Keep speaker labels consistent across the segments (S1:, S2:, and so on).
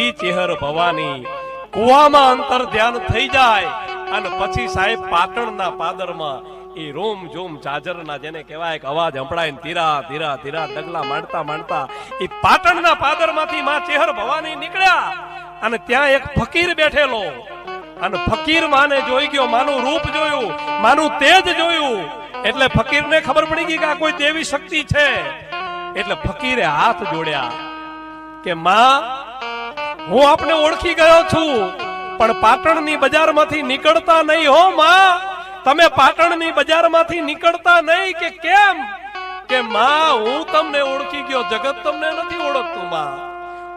S1: ઈ ચેહર ભવાની કુવામાં અંતર ધ્યાન થઈ જાય અને પછી સાહેબ પાટણના પાદરમાં એ રોમ જોમ જાજરના જેને કહેવાય કે અવાજ સંભળાય ધીરા ધીરા ધીરા ડગલા માંડતા માંડતા એ પાટણના પાદરમાંથી માં ચેહર ભવાની નીકળ્યા અને ત્યાં એક ફકીર બેઠેલો અને ફકીર માને જોઈ ગયો, માનું રૂપ જોયું, માનું તેજ જોયું એટલે ફકીરને ખબર પડી ગઈ કે આ કોઈ દેવી શક્તિ છે. એટલે ફકીરે હાથ જોડ્યા કે માં, હું આપને ઓળખી ગયો છું પણ પાટણની બજારમાંથી નીકળતા નહીં હો માં. તમે પાટણની બજારમાંથી નીકળતા નહીં કે કેમ? કે માં, હું તમને ઓળખી ગયો, જગત તમને નથી ઓળખતું માં.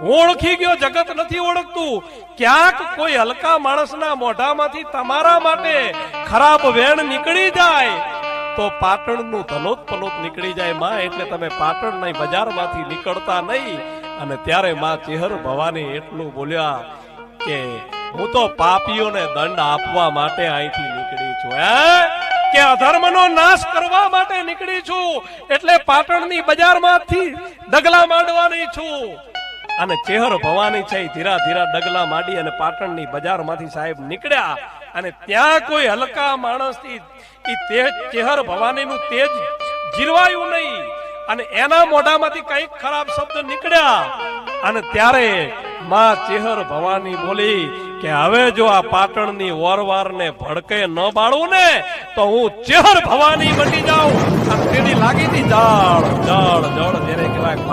S1: હું ઓળખી ગયો, જગત નથી ઓળખતું. ક્યાંક કોઈ હલકા માણસના મોઢામાંથી તમારા માટે ખરાબ વેણ નીકળી જાય તો પાટણનું ધલોત પલોત નીકળી જાય માં. એટલે તમે પાટણની બજારમાંથી નીકળતા નહીં. અને ત્યારે માં ચેહર ભવાની એટલું બોલ્યા કે હું તો પાપીઓને દંડ આપવા માટે અહીંથી નીકળી છું, કે અધર્મનો નાશ કરવા માટે નીકળી છું. એટલે પાટણની બજારમાંથી ડગલા માંડવાની છું. અને ચેહર ભવાની છે ધીરા ધીરા ડગલા માંડી અને પાટણની બજારમાંથી સાહેબ નીકળ્યા. અને ત્યાં કોઈ હલકા માણસથી ચેહર ભવાનીનું તેજ જીરવાયું નહીં અને એના મોઢામાંથી કઈક ખરાબ શબ્દ નીકળ્યા. અને ત્યારે માં ચેહર ભવાની બોલી કે હવે જો આ પાટણની વરવારને ભડકે ન બાળું ને તો હું ચેહર ભવાની બની જાઉં. અને તેની લાગી હતી જળ જળ જળ જેને કહેવાય